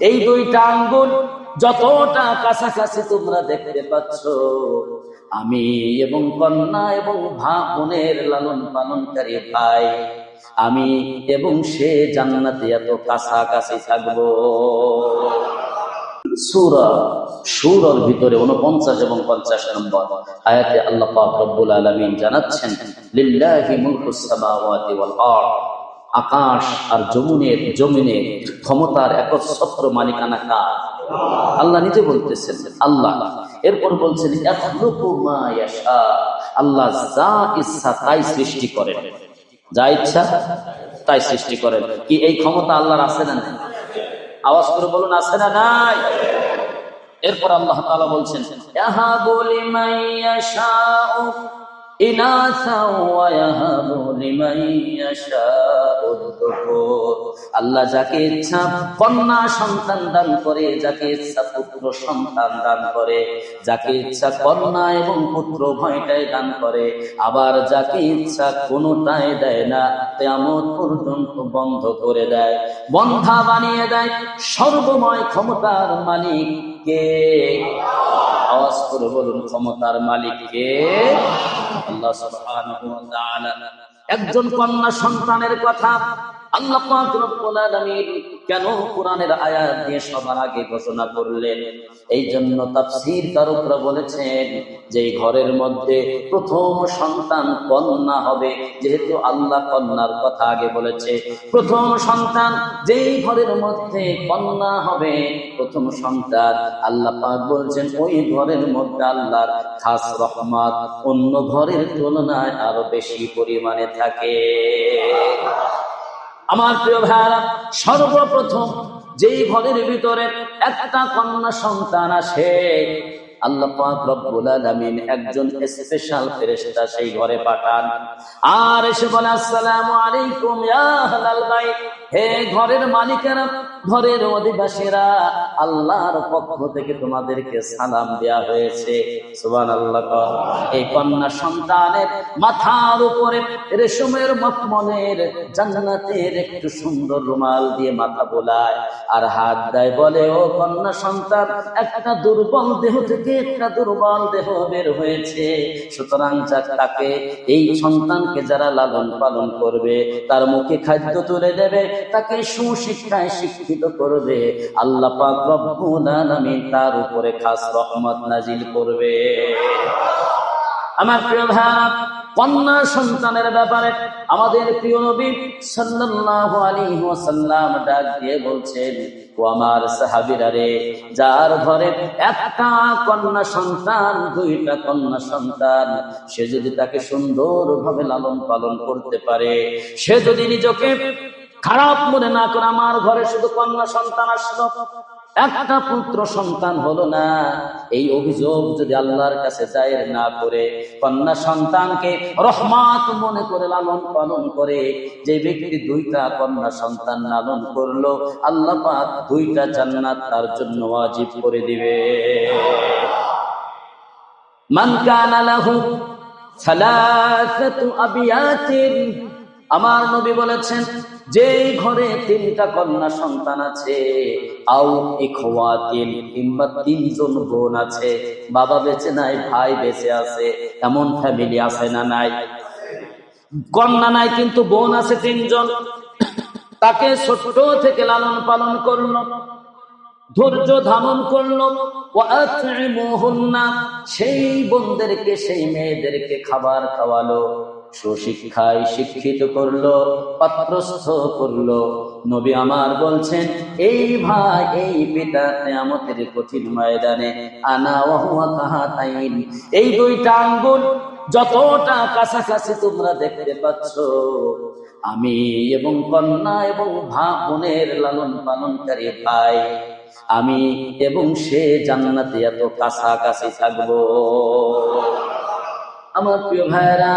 এই দুইটা আঙ্গুল যতটা কাছাকাছি তোমরা দেখতে পাচ্ছ, আমি এবং কন্যা এবং বোনের লালন পালনকারী ভাই, আমি এবং সে জান্নাতে এত কাছাকাছি থাকবো। সূরা সূরার ভিতরে 49 এবং 50 নম্বর আয়াতে আল্লাহ পাক রব্বুল আলামিন জানাচ্ছেন, লিল্লাহি মুলকুস সামাওয়াতি ওয়াল আরদ, আকাশ আর জমিনের ক্ষমতার একচ্ছত্র মালিকানা কার? আল্লাহ নিজে বলতেছেন আল্লাহ। এরপর বলছেন ইয়াখলুকু মা ইয়াশা, আল্লাহ যা ইচ্ছা তাই সৃষ্টি করেন, যা ইচ্ছা তাই সৃষ্টি করেন। কি এই ক্ষমতা আল্লাহর আছে না নাই? আওয়াজ করে বলুন, আছে না নাই? এরপর আল্লাহ তাআলা বলছেন ইয়াহাবু লিমান ইয়াশাউ ইনাসা ওয়া ইয়াহাবু লিমান ইয়াশাউ যুকুর, আল্লাহ যাকে ইচ্ছা কন্যা সন্তান দান করে, যাকে ইচ্ছা পুত্র সন্তান দান করে, যাকে ইচ্ছা কন্যা এবং পুত্র উভয়টাই দান করে, আবার যাকে ইচ্ছা কোনোটাই দেয় না, কিয়ামত পর্যন্ত বন্ধ করে দেয়, বন্ধা বানিয়ে দেয়। সর্বময় ক্ষমতার মালিক কে? আওয়াজ করে বলুন, ক্ষমতার মালিক কে? আল্লাহ সুবহানাহু ওয়া তাআলা। একজন কন্যা সন্তানের কথা আল্লাহ পাক রব্বুল আলামিন কেন কোরআনের আয়াত দিয়ে সবার আগে ঘোষণা করলেন? এই জন্য তাফসীর কারকরা বলেছেন যে ঘরের মধ্যে প্রথম সন্তান কন্যা হবে, যেহেতু আল্লাহ কন্যার কথা আগে বলেছে, প্রথম সন্তান যেই ঘরের মধ্যে কন্যা হবে, প্রথম সন্তান, আল্লাহ পাক বলছেন ওই ঘরের মধ্যে আল্লাহর খাস রহমত অন্য ঘরের তুলনায় আরো বেশি পরিমাণে থাকে। আমার প্রিয় ভাইরা, সর্বপ্রথম যেই ঘরের ভিতরে একটা কন্যা সন্তান আসে, আল্লাহ পাক রব্বুল আলামিন একজন স্পেশাল ফেরেশতা সেই ঘরে পাঠান, আর এসে বলে আসসালামু আলাইকুম ইয়া আহলাল বাইত, হে ঘরের মালিকেরা, ঘরের অধিবাসীরা, আল্লাহর পক্ষ থেকে তোমাদেরকে সালাম দেয়া হয়েছে। সুবহানাল্লাহ। এই কন্যা সন্তানের মাথার উপরে রেশমের মখমলের জান্নাতের একটু সুন্দর রুমাল দিয়ে মাথা বোলায় আর হাত দেয়, বলে ও কন্যা সন্তান, একটা দুর্বল দেহ থেকে একটা দুর্বল দেহ বের হয়েছে, সুতরাং তাকে, এই সন্তানকে যারা লালন পালন করবে, তার মুখে খাদ্য তুলে দেবে, তাকে সুশিক্ষায় শিক্ষিত করবে, আল্লাহ পাক রব্বুল আলামিন তার উপরে খাস রহমত নাজিল করবে। আমার প্রিয় ভাই, কন্যা সন্তানের ব্যাপারে আমাদের প্রিয় নবী সাল্লাল্লাহু আলাইহি ওয়াসাল্লাম ডাক দিয়ে বলছেন, ও আমার সাহাবীরা রে, যার ঘরে একটা কন্যা সন্তান, দুইটা কন্যা সন্তান, সে যদি তাকে সুন্দরভাবে লালন পালন করতে পারে, সে যদি নিজেকে খারাপ মনে না করে, আমার ঘরে শুধু কন্যা সন্তান আসলো, একটা পুত্র সন্তান হলো না, এই অভিযোগ যদি আল্লাহর কাছে জায়ের না করে, কন্যা সন্তানকে রহমত মনে করে লালন পালন করে, যে ব্যক্তি দুইটা কন্যা সন্তান লালন করলো, আল্লাহ পাক দুইটা জান্নাত তার জন্য ওয়াজিব করে দিবে। মান কানা লাহু সালাসাতু আবিয়াতিন, আমার নবী বলেছেন, যে ঘরে তিনটা কন্যা সন্তান আছে, আও ইখওয়াতিন, কিংবা তিনজন বোন আছে, বাবা বেঁচে নাই, ভাই বেঁচে আছে, এমন ফ্যামিলি আছে না নাই? কন্যা নাই কিন্তু বোন আছে তিনজন, তাকে ছোট থেকে লালন পালন করলো, ধৈর্য ধারণ করলো, সেই বোনদেরকে, সেই মেয়েদেরকে খাবার খাওয়ালো, সুশিক্ষায় শিক্ষিত করলো, পাত্রস্থ করলো। নবী আমার বলছেন, এই ভাই, এই পিতা কিয়ামতের কঠিন ময়দানে আনা ওয়া হুয়া কাহাতাইন, এই দুইটা আঙ্গুল যতটা কাছাকাছি তোমরা দেখতে পাচ্ছ, আমি এবং কন্যা এবং বোনের লালন পালনকারী ভাই, আমি এবং সে জান্নাতে এত কাছাকাছি থাকবো। আমার প্রিয় ভাইরা,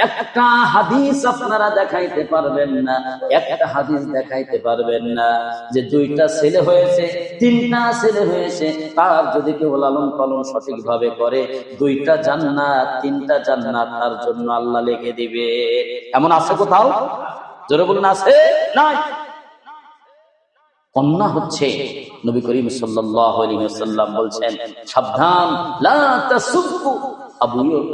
একটা হাদিস আপনারা দেখাইতে পারবেন না, একটা হাদিস দেখাইতে পারবেন না যে দুইটা ছেলে হয়েছে, তিনটা ছেলে হয়েছে, তার যদি কেউ লালন পালন সঠিক ভাবে করে, দুইটা জান্নাত, তিনটা জান্নাত তার জন্য আল্লাহ লিখে দিবে। এমন আছে কোথাও? জোরে বলুন, আছে? নাই। কন্যা হচ্ছে, নবী করিম সাল্লাল্লাহু আলাইহি ওয়াসাল্লাম বলছেন, সাবধান, লা তাসুব্বু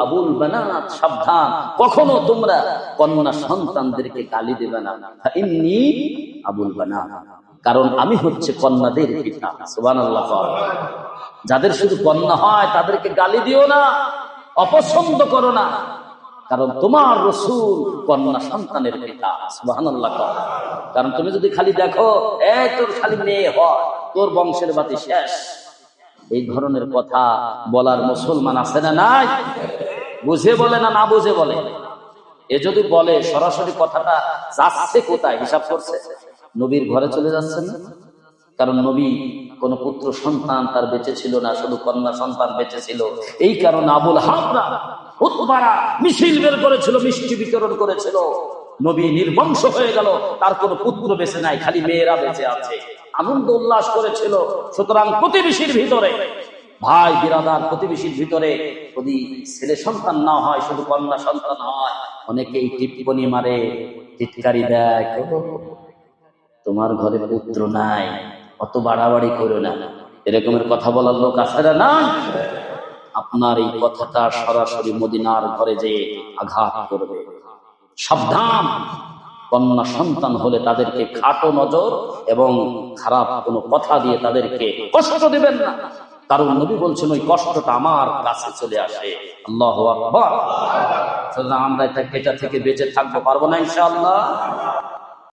আবুল বানাত, সাবধান, কখনো তোমরা কন্যা সন্তানদেরকে গালি দেবে না। ইন্নী আবুল বানাত, কারণ আমি হচ্ছে কন্যাদের পিতা। সুবহানাল্লাহ। যাদের শুধু কন্যা হয় তাদেরকে গালি দিও না, অপছন্দ করো না, কারণ তোমার রাসূল কন্যা সন্তানের পিতা। সুবহানাল্লাহ। কারণ তুমি যদি খালি দেখো তোর খালি মেয়ে হয়, তোর বংশের বাতি শেষ, এই ধরনের কথা বলার মুসলমান আছে না নাই? বুঝে বলে না না বুঝে বলে? এ যদি বলে সরাসরি কথাটা যাচ্ছে কোথায় হিসাব করছে? নবীর ঘরে চলে যাচ্ছে না? কারণ নবী কোন পুত্র সন্তান তার বেঁচে ছিল না, শুধু কন্যা সন্তান বেঁচে ছিল। এই কারণে আবুল হাবরা উতবারা মিছিল বের করেছিল, মিষ্টি বিতরণ করেছিল। নবী নির্বংশ হয়ে গেল, তার কোনো পুত্র বেঁচে নাই, খালি মেয়েরা বেঁচে আছে, আনন্দ উল্লাস করেছিল। সুতরাং প্রতিবেশীর ভিতরে, ভাই বিরাদার প্রতিবেশীর ভিতরে যদি ছেলে সন্তান না হয়, শুধু কন্যা সন্তান হয়, অনেকেই টিপ্পনি মারে, টিটকারি দেয়, তোমার ঘরে পুত্র নাই, অত বাড়াবাড়ি করো না, এরকমের কথা বলার লোক আছে না? আপনার এই কথাটা সরাসরি মদিনার ঘরে যে আঘাত করবে। সাবধান, কন্যা সন্তান হলে তাদেরকে খাটো নজর এবং খারাপ কোনো কথা দিয়ে তাদেরকে কষ্ট দিবেন না, কারণ নবী বলছেন ওই কষ্টটা আমার কাছে চলে আসে। আল্লাহু আকবার। আমরা এটা থেকে বেঁচে থাকতে পারবো না ইনশাআল্লাহ।